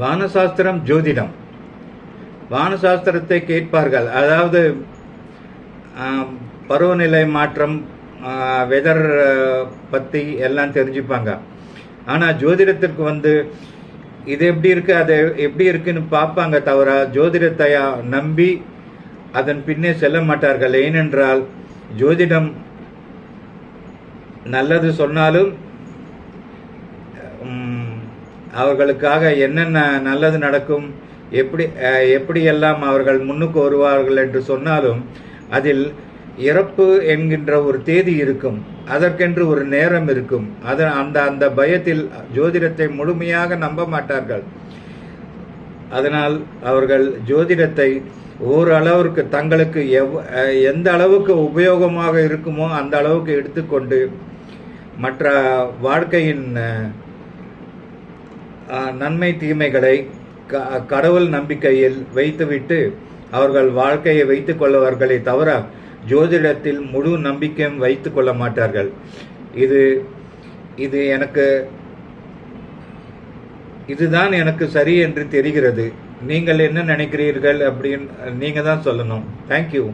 வானசாஸ்திரம், ஜோதிடம். வானசாஸ்திரத்தை கேட்பார்கள், அதாவது பருவநிலை மாற்றம், வெதர் பற்றி எல்லாம் தெரிஞ்சுப்பாங்க. ஆனால் ஜோதிடத்திற்கு இது எப்படி இருக்குது, அது எப்படி இருக்குன்னு பார்ப்பாங்க தவிர ஜோதிடத்தை நம்பி அதன் பின்னே செல்ல மாட்டார்கள். ஏனென்றால் ஜோதிடம் நல்லது சொன்னாலும் அவர்களுக்காக என்னென்ன நல்லது நடக்கும், எப்படியெல்லாம் அவர்கள் முன்னுக்கு வருவார்கள் என்று சொன்னாலும் அதில் இறப்பு என்கின்ற ஒரு தேதி இருக்கும், அதற்கென்று ஒரு நேரம் இருக்கும். அந்த பயத்தில் ஜோதிடத்தை முழுமையாக நம்ப மாட்டார்கள். அதனால் அவர்கள் ஜோதிடத்தை ஓரளவிற்கு தங்களுக்கு எந்த அளவுக்கு உபயோகமாக இருக்குமோ அந்த அளவுக்கு எடுத்துக்கொண்டு மற்ற வாழ்க்கையின் நன்மை தீமைகளை கடவுள் நம்பிக்கையில் வைத்துவிட்டு அவர்கள் வாழ்க்கையை வைத்துக் கொள்வார்களே தவிர ஜோதிடத்தில் முழு நம்பிக்கையும் வைத்துக் கொள்ள மாட்டார்கள். இதுதான் எனக்கு சரி என்று தெரிகிறது. நீங்கள் என்ன நினைக்கிறீர்கள் அப்படின்னு நீங்க தான் சொல்லணும். தேங்க்யூ.